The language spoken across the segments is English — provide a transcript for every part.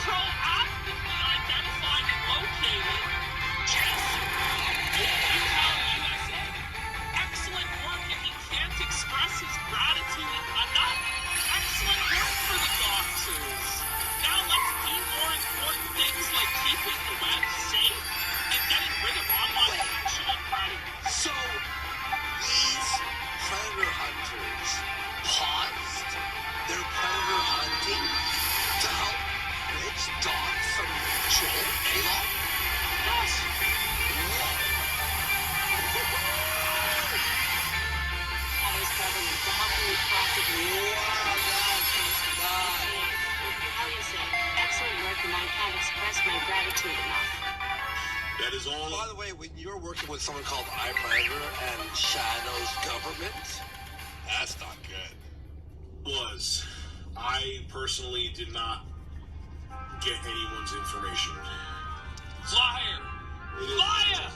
proactively identified and located Jason. USA. Excellent work, and he can't express his gratitude enough. Excellent work for the DOXXINs. Now let's do more important things like keeping the web safe and getting rid of online sexual predators. So, these predator hunters paused their predator hunting to help rich dogs from Joel Alon? Yes. Others government to help me practically. How you say? Excellent work, and I can't express my gratitude enough. That is all. By the way, when you're working with someone called iPredator and Shadow's government, that's not good. I personally did not get anyone's information. Liar! It is- Liar!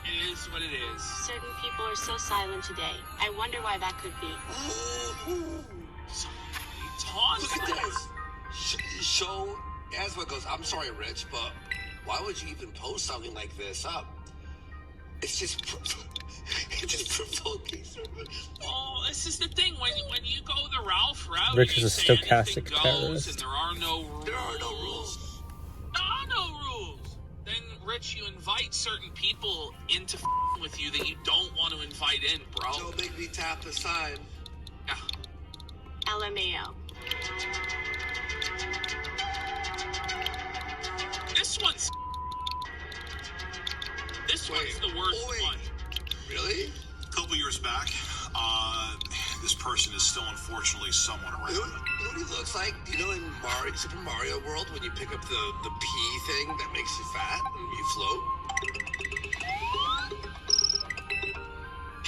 It is what it is. Certain people are so silent today. I wonder why that could be. Look at this. Show Asma goes, I'm sorry, Rich, but why would you even post something like this up? It's just provoking. Oh, this is the thing. When you go the Ralph route, Rich you is a say stochastic anything goes, terrorist. and there are no rules. There are no rules. There are no rules. Then, Rich, you invite certain people into with you that you don't want to invite in, bro. Don't make me tap the sign. Yeah. LMAO. This one's the worst one. Really? A couple years back, this person is still unfortunately someone around. You know what he looks like? You know in Super Mario World when you pick up the pea thing that makes you fat and you float?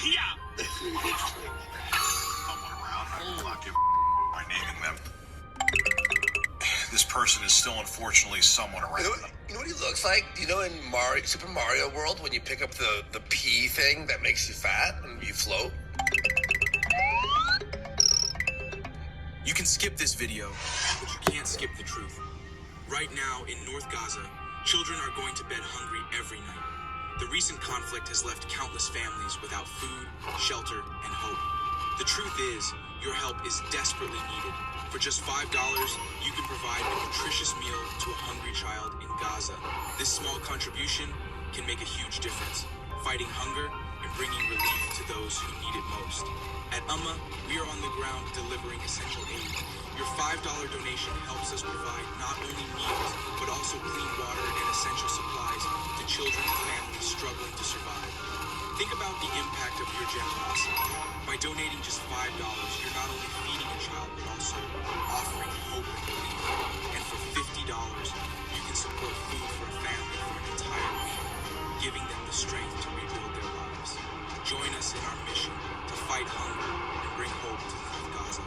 Yeah. Someone around. I will not give by naming them. This person is still unfortunately someone around. You know what he looks like? You know in Super Mario World when you pick up the pea thing that makes you fat and you float? You can skip this video, but you can't skip the truth. Right now, in North Gaza, children are going to bed hungry every night. The recent conflict has left countless families without food, shelter, and hope. The truth is, your help is desperately needed. For just $5, you can provide a nutritious meal to a hungry child in Gaza. This small contribution can make a huge difference, fighting hunger and bringing relief to those who need it most. At UMA, we are on the ground delivering essential aid. Your $5 donation helps us provide not only meals, but also clean water and essential supplies to children and families struggling to survive. Think about the impact of your generosity. By donating just $5, you're not only feeding a child, but also offering hope and relief. And for $50, you can support food for a family for an entire week, giving them the strength to rebuild their lives. Join us in our mission to fight hunger and bring hope to North Gaza.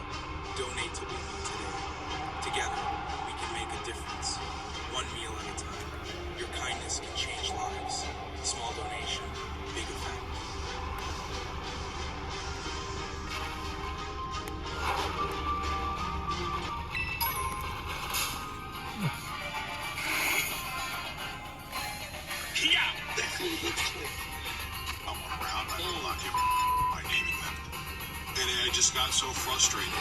Donate to UMA today. Together, we can make a difference. One meal at a time. Your kindness can change lives. Small donation, big effect. Someone around. I will not give by naming them. And I just got so frustrated.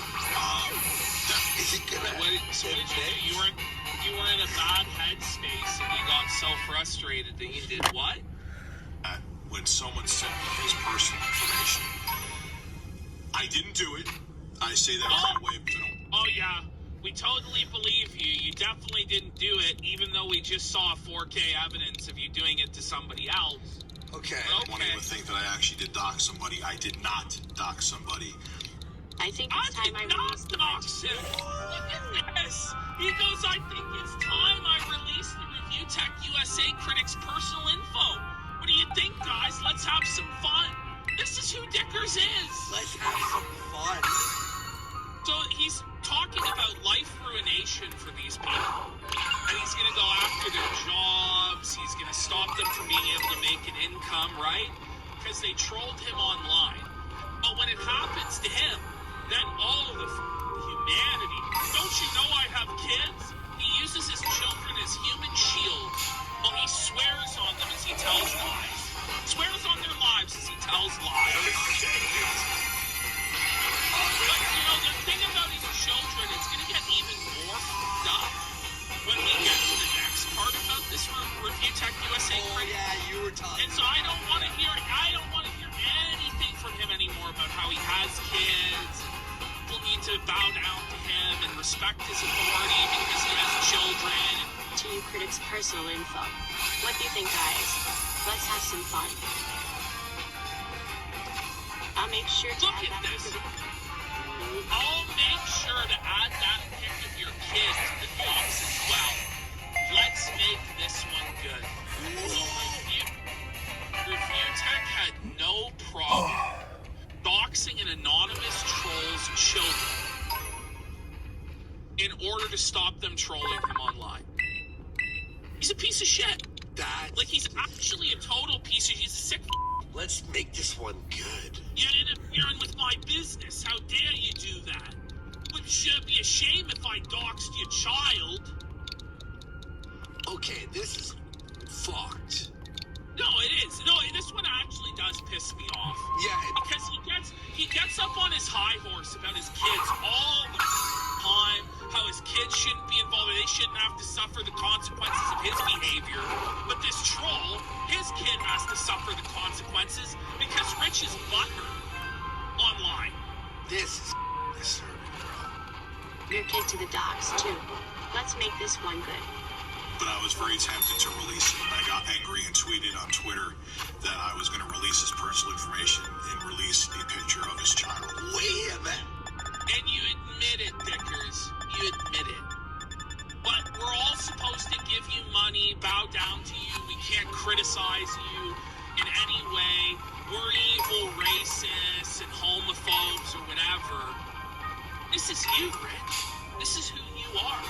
Is he gonna So what did you do? You were in a bad headspace and you got so frustrated that you did what? When someone sent me his personal information, I didn't do it. I say that as a way of, Oh yeah, we totally believe you. You definitely didn't do it, even though we just saw 4K evidence of you doing it to somebody else. Okay. Wanting to think that I actually did dox somebody. I did not dox somebody. I think it's time I did not release the dox him. Look at this. He goes, I think it's time I release the Review Tech USA critics' personal info. What do you think, guys? Let's have some fun. This is who Dickers is. Let's have some fun. So he's talking about life ruination for these people. And he's going to go after their jobs. He's going to stop them from being able to make an income, right? Because they trolled him online. But when it happens to him, then all of the humanity. Don't you know I have kids? He uses his children as human shields while he swears on them as he tells lies. Swears on their lives as he tells lies. But, the thing about his children, it's going to get even more fucked up when we get to the next part about this Review Tech USA. Oh, yeah, you were talking. And so I don't want to hear anything from him anymore about how he has kids. People need to bow down to him and respect his authority because he has children. To you critics' personal info. What do you think, guys? Let's have some fun. I'll make sure to Look add at that this. to the... I'll make sure to add that pic of your kid to the docs as well. Let's make this one good. So Review Tech had no problem doxing an anonymous troll's children in order to stop them trolling him online. He's a piece of shit. He's actually a total piece of... He's a sick... Let's make this one good. You're interfering with my business. How dare you do that? It should be a shame if I doxed your child. Okay, this is fucked. No, it is. No, this one actually does piss me off. Yeah. Because he gets up on his high horse about his kids all the time. How his kids shouldn't be involved. They shouldn't have to suffer the consequences of his behavior. But this troll, his kid has to suffer the consequences because Rich is butthurt online. This is disturbing, bro. Your kid to the docs, too. Let's make this one good. But I was very tempted to release it. I got angry and tweeted on Twitter that I was going to release his personal information and release a picture of his child. Wait a minute. And you admit it, Dickers. You admit it. But we're all supposed to give you money, bow down to you. We can't criticize you in any way. We're evil racists and homophobes or whatever. This is you, Rich. This is who you are.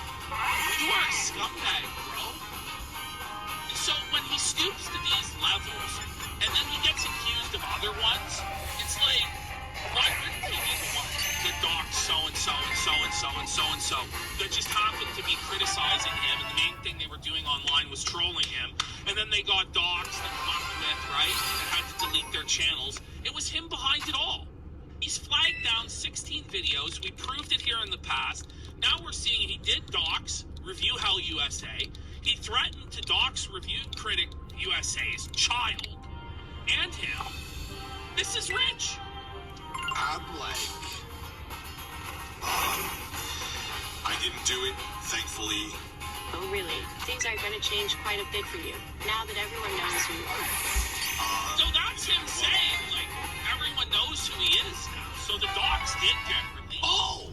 You are a scumbag, bro. And so when he stoops to these levels, and then he gets accused of other ones, it's like, why wouldn't he be the one that doxed so-and-so and so-and-so and so-and-so that just happened to be criticizing him, and the main thing they were doing online was trolling him, and then they got doxed and fucked with, right, and had to delete their channels. It was him behind it all. He's flagged down 16 videos. We proved it here in the past. Now we're seeing he did dox Review Hell USA. He threatened to dox Review Critic USA's child and him. This is Rich. I'm like... I didn't do it, thankfully. Oh, really? Things are going to change quite a bit for you, now that everyone knows who you are. So that's him saying, like, everyone knows who he is now. So the docs did get released. Oh!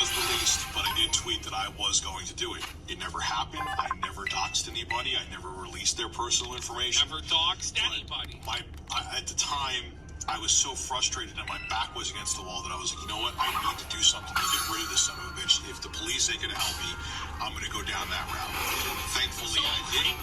Was released, but I did tweet that I was going to do it. It never happened. I never doxed anybody. I never released their personal information. Never doxed anybody. At the time, I was so frustrated and my back was against the wall that I was like, you know what? I need to do something to get rid of this son of a bitch. If the police ain't gonna help me, I'm gonna go down that route. Thankfully, I did.